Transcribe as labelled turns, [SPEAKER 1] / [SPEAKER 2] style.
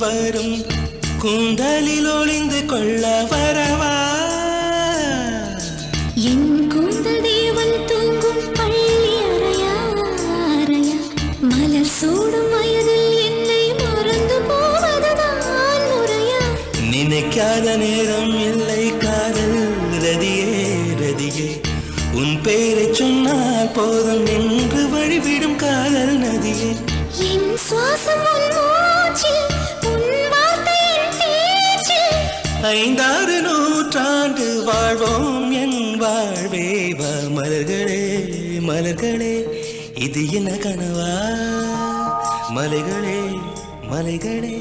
[SPEAKER 1] வரும் கூந்தலில் ஒளிந்து கொள்ள வரவா
[SPEAKER 2] என் கூந்தல் தேவன் தூங்கும் பள்ளி அறையா அறையா மலர் சூடும் வயதில் என்னை மறந்து போவதுதான் முறையா
[SPEAKER 1] நினைக்காத நேரம் இல்லை காதல் ரதியே ரதியே உன் பேரை சொன்னால் போதும் என்று வழிவிடும் காதல் நதியே
[SPEAKER 2] என் சுவாசம் உன் மூச்சில் உன் வார்த்தை என் பேச்சில்
[SPEAKER 1] 5 நூற்றாண்டு வாழ்வோம் என் வாழ்வே வா மலர்களே மலர்களே இது என்ன கனவா மலைகளே மலைகளே